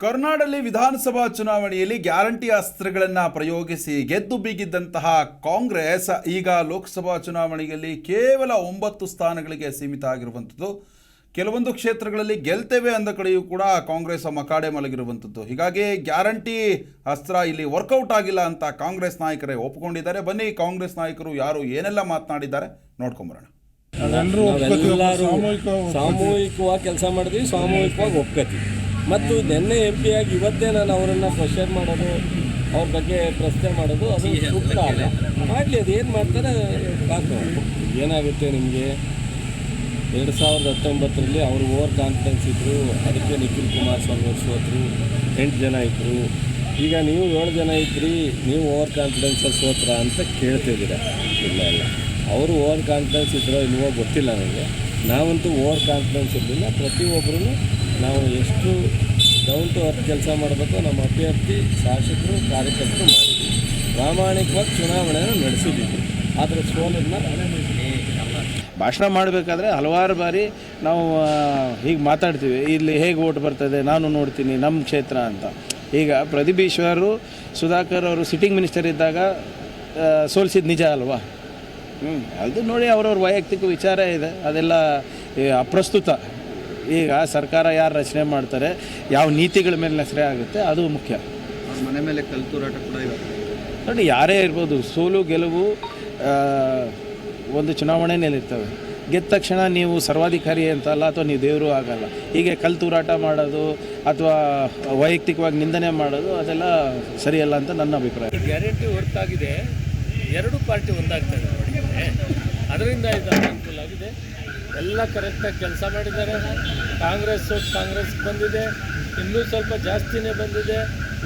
ಕರ್ನಾಟಕದಲ್ಲಿ ವಿಧಾನಸಭಾ ಚುನಾವಣೆಯಲ್ಲಿ ಗ್ಯಾರಂಟಿ ಅಸ್ತ್ರಗಳನ್ನು ಪ್ರಯೋಗಿಸಿ ಗೆದ್ದು ಬೀಗಿದ್ದಂತಹ ಕಾಂಗ್ರೆಸ್ ಈಗ ಲೋಕಸಭಾ ಚುನಾವಣೆಯಲ್ಲಿ ಕೇವಲ 9 ಸ್ಥಾನಗಳಿಗೆ ಸೀಮಿತ ಆಗಿರುವಂಥದ್ದು. ಕೆಲವೊಂದು ಕ್ಷೇತ್ರಗಳಲ್ಲಿ ಗೆಲ್ತೇವೆ ಅಂದ ಕಡೆಯೂ ಕೂಡ ಕಾಂಗ್ರೆಸ್ ಮಕಾಡೆ ಮಲಗಿರುವಂಥದ್ದು. ಹೀಗಾಗಿ ಗ್ಯಾರಂಟಿ ಅಸ್ತ್ರ ಇಲ್ಲಿ ವರ್ಕೌಟ್ ಆಗಿಲ್ಲ ಅಂತ ಕಾಂಗ್ರೆಸ್ ನಾಯಕರೇ ಒಪ್ಪಿಕೊಂಡಿದ್ದಾರೆ. ಬನ್ನಿ, ಕಾಂಗ್ರೆಸ್ ನಾಯಕರು ಯಾರು ಏನೆಲ್ಲ ಮಾತನಾಡಿದ್ದಾರೆ ನೋಡ್ಕೊಂಬರೋಣ. ಸಾಮೂಹಿಕವಾಗಿ ಕೆಲಸ ಮಾಡಿದ್ವಿ, ಸಾಮೂಹಿಕವಾಗಿ ಒಪ್ಕೋತೀವಿ. ಮತ್ತು ನಿನ್ನೆ MP ಆಗಿ ಇವತ್ತೇ ನಾನು ಅವರನ್ನು ಕ್ವಶನ್ ಮಾಡೋದು, ಅವ್ರ ಬಗ್ಗೆ ಪ್ರಶ್ನೆ ಮಾಡೋದು ಅದು ಸೂಕ್ತ ಅಲ್ಲ. ಮಾಡಲಿ, ಅದು ಏನು ಮಾಡ್ತಾರೆ ಕಾಕು. ಏನಾಗುತ್ತೆ ನಿಮಗೆ, 2019ರಲ್ಲಿ ಅವರು ಓವರ್ ಕಾನ್ಫಿಡೆನ್ಸ್ ಇದ್ದರು, ಅದಕ್ಕೆ ನಿಖಿಲ್ ಕುಮಾರಸ್ವಾಮಿ ಅವರು ಸೋತರು, 8 ಜನ ಇದ್ದರು. ಈಗ ನೀವು 7 ಜನ ಇದ್ರಿ, ನೀವು ಓವರ್ ಕಾನ್ಫಿಡೆನ್ಸಲ್ಲಿ ಸೋತ್ರ ಅಂತ ಕೇಳ್ತಿದ್ದೀರ. ಇಲ್ಲ ಇಲ್ಲ, ಅವರು ಓವರ್ ಕಾನ್ಫಿಡೆನ್ಸ್ ಇದ್ರೋ ಇಲ್ವೋ ಗೊತ್ತಿಲ್ಲ ನನಗೆ. ನಾವಂತೂ ಓವರ್ ಕಾನ್ಫಿಡೆನ್ಸ್ ಇರಲಿಲ್ಲ. ಪ್ರತಿಯೊಬ್ಬರೂ ನಾವು ಎಷ್ಟು ಡೌನ್ ಟು ಅರ್ತ್ ಕೆಲಸ ಮಾಡಬೇಕು, ನಮ್ಮ ಅಭ್ಯರ್ಥಿ, ಶಾಸಕರು, ಕಾರ್ಯಕರ್ತರು ಮಾಡಿದ್ವಿ. ಪ್ರಾಮಾಣಿಕವಾಗಿ ಚುನಾವಣೆಯನ್ನು ನಡೆಸಿದ್ದೀವಿ. ಆದರೆ ಸೋಲನ್ನು ಭಾಷಣ ಮಾಡಬೇಕಾದ್ರೆ ಹಲವಾರು ಬಾರಿ ನಾವು ಹೀಗೆ ಮಾತಾಡ್ತೀವಿ, ಇಲ್ಲಿ ಹೇಗೆ ಓಟ್ ಬರ್ತದೆ ನಾನು ನೋಡ್ತೀನಿ ನಮ್ಮ ಕ್ಷೇತ್ರ ಅಂತ. ಈಗ ಪ್ರದೀಪ್ ಈಶ್ವರು, ಸುಧಾಕರ್ ಅವರು ಸಿಟ್ಟಿಂಗ್ ಮಿನಿಸ್ಟರ್ ಇದ್ದಾಗ ಸೋಲಿಸಿದ ನಿಜ ಅಲ್ವಾ? ಅದು ನೋಡಿ ಅವ್ರವ್ರ ವೈಯಕ್ತಿಕ ವಿಚಾರ ಇದೆ, ಅದೆಲ್ಲ ಅಪ್ರಸ್ತುತ. ಈಗ ಸರ್ಕಾರ ಯಾರು ರಚನೆ ಮಾಡ್ತಾರೆ, ಯಾವ ನೀತಿಗಳ ಮೇಲೆ ಹೆಸರೇ ಆಗುತ್ತೆ, ಅದು ಮುಖ್ಯ. ಮನೆ ಮೇಲೆ ಕಲ್ತೂರಾಟ ಕೂಡ ಇದೆ ನೋಡಿ, ಯಾರೇ ಇರ್ಬೋದು, ಸೋಲು ಗೆಲುವು ಒಂದು ಚುನಾವಣೆಯಲ್ಲಿರ್ತವೆ. ಗೆದ್ದ ತಕ್ಷಣ ನೀವು ಸರ್ವಾಧಿಕಾರಿ ಅಂತಲ್ಲ, ಅಥವಾ ನೀವು ದೇವರು ಆಗಲ್ಲ. ಹೀಗೆ ಕಲ್ತೂರಾಟ ಮಾಡೋದು ಅಥವಾ ವೈಯಕ್ತಿಕವಾಗಿ ನಿಂದನೆ ಮಾಡೋದು ಅದೆಲ್ಲ ಸರಿಯಲ್ಲ ಅಂತ ನನ್ನ ಅಭಿಪ್ರಾಯ. ಗ್ಯಾರಂಟಿ ಹೊರತಾಗಿದೆ, 2 ಪಾರ್ಟಿ ಒಂದಾಗ್ತದೆ ನೋಡಿ, ಅದರಿಂದ ಇದು ಅನುಕೂಲ ಆಗಿದೆ. ಎಲ್ಲ ಕರೆಕ್ಟಾಗಿ ಕೆಲಸ ಮಾಡಿದ್ದಾರೆ. ಕಾಂಗ್ರೆಸ್ ಬಂದಿದೆ, ಇನ್ನೂ ಸ್ವಲ್ಪ ಜಾಸ್ತಿನೇ ಬಂದಿದೆ.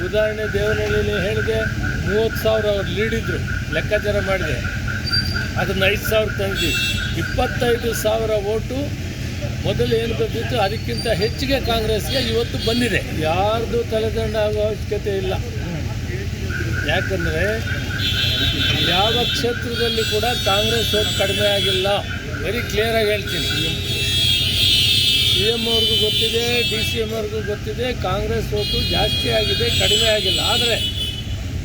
ಉದಾಹರಣೆ ದೇವನಹಳ್ಳಿಯಲ್ಲಿ ಹೇಳಿದೆ, 30,000 ಅವ್ರು ಲೀಡಿದ್ರು, ಲೆಕ್ಕಾಚಾರ ಮಾಡಿದೆ, ಅದನ್ನು 5,000 ತಂದಿದ್ದೀವಿ. 25,000 ಓಟು ಮೊದಲು ಏನು ಬಂದಿತ್ತು ಅದಕ್ಕಿಂತ ಹೆಚ್ಚಿಗೆ ಕಾಂಗ್ರೆಸ್ಗೆ ಇವತ್ತು ಬಂದಿದೆ. ಯಾರ್ದು ತಲೆದಂಡ ಆಗೋ ಅವಶ್ಯಕತೆ ಇಲ್ಲ. ಯಾಕಂದರೆ ಯಾವ ಕ್ಷೇತ್ರದಲ್ಲಿ ಕೂಡ ಕಾಂಗ್ರೆಸ್ ಓಟ್ ಕಡಿಮೆ ಆಗಿಲ್ಲ. ವೆರಿ ಕ್ಲಿಯರಾಗಿ ಹೇಳ್ತೀನಿ. CM ಅವ್ರಿಗೂ ಗೊತ್ತಿದೆ, DCM ಅವ್ರಿಗೂ ಗೊತ್ತಿದೆ, ಕಾಂಗ್ರೆಸ್ ಓಟು ಜಾಸ್ತಿ ಆಗಿದೆ, ಕಡಿಮೆ ಆಗಿಲ್ಲ. ಆದರೆ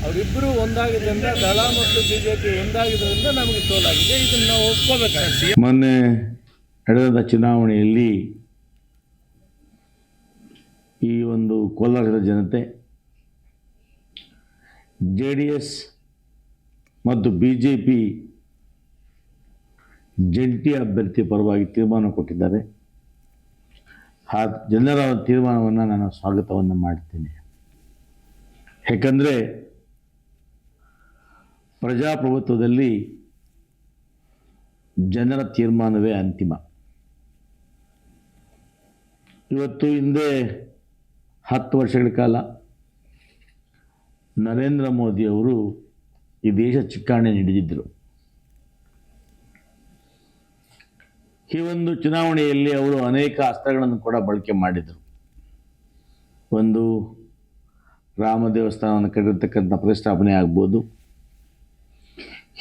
ಅವರಿಬ್ಬರು ಒಂದಾಗಿದ್ದರಿಂದ, ದಳ ಮತ್ತು BJP ಒಂದಾಗಿದ್ದರಿಂದ ನಮಗೆ ಸೋಲಾಗಿದೆ. ಇದನ್ನು ನಾವು ಒಪ್ಕೋಬೇಕಾಗುತ್ತೆ. ಮೊನ್ನೆ ನಡೆದ ಚುನಾವಣೆಯಲ್ಲಿ ಈ ಒಂದು ಕೋಲಾರದ ಜನತೆ JDS ಮತ್ತು BJP ಜಂಟಿ ಅಭ್ಯರ್ಥಿ ಪರವಾಗಿ ತೀರ್ಮಾನ ಕೊಟ್ಟಿದ್ದಾರೆ. ಆ ಜನರ ತೀರ್ಮಾನವನ್ನು ನಾನು ಸ್ವಾಗತವನ್ನು ಮಾಡ್ತೀನಿ. ಯಾಕಂದರೆ ಪ್ರಜಾಪ್ರಭುತ್ವದಲ್ಲಿ ಜನರ ತೀರ್ಮಾನವೇ ಅಂತಿಮ. ಇವತ್ತು ಹಿಂದೆ 10 ವರ್ಷಗಳ ಕಾಲ ನರೇಂದ್ರ ಮೋದಿಯವರು ಈ ದೇಶ ಚುಕ್ಕಾಣಿ ಹಿಡಿದಿದ್ದರು. ಈ ಒಂದು ಚುನಾವಣೆಯಲ್ಲಿ ಅವರು ಅನೇಕ ಅಸ್ತ್ರಗಳನ್ನು ಕೂಡ ಬಳಕೆ ಮಾಡಿದರು. ಒಂದು ರಾಮ ದೇವಸ್ಥಾನವನ್ನು ಕಟ್ಟಿರ್ತಕ್ಕಂಥ ಪ್ರತಿಷ್ಠಾಪನೆ ಆಗ್ಬೋದು,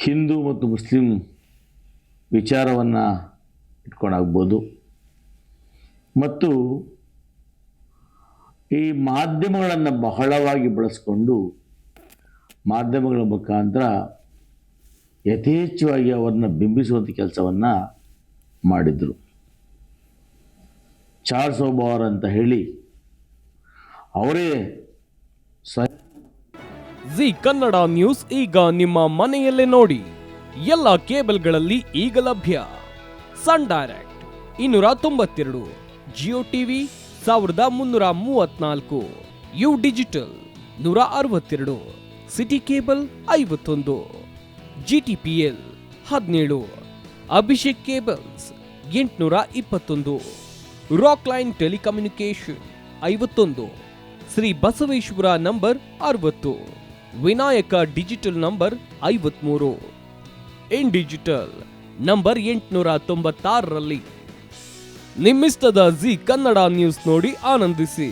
ಹಿಂದೂ ಮತ್ತು ಮುಸ್ಲಿಂ ವಿಚಾರವನ್ನು ಇಟ್ಕೊಂಡಾಗ್ಬೋದು, ಮತ್ತು ಈ ಮಾಧ್ಯಮಗಳನ್ನು ಬಹಳವಾಗಿ ಬಳಸ್ಕೊಂಡು ಮಾಧ್ಯಮಗಳ ಮುಖಾಂತರ ಯಥೇಚ್ಛವಾಗಿ ಅವರನ್ನು ಬಿಂಬಿಸುವಂಥ ಕೆಲಸವನ್ನು ಮಾಡಿದರು. ಚಾರ್ಲ್ಸ್ ಓಬಾರ್ ಅಂತ ಹೇಳಿ ಅವರೇ ಜಿ ಕನ್ನಡ ನ್ಯೂಸ್ ಈಗ ನಿಮ್ಮ ಮನೆಯಲ್ಲೇ ನೋಡಿ. ಎಲ್ಲ ಕೇಬಲ್ಗಳಲ್ಲಿ ಈಗ ಲಭ್ಯ. Sun Direct 292, Jio TV 1334, U digital 162, city cable 51, GTPL 17, Abhishek cables 821, Rockline telecommunication 51, Shri Basaveshwara number 60, Vinayaka digital number 53, in digital number 896ರಲ್ಲಿ. ನಿಮ್ಮಿಸ್ತದ ಜಿ ಕನ್ನಡ ನ್ಯೂಸ್ ನೋಡಿ ಆನಂದಿಸಿ.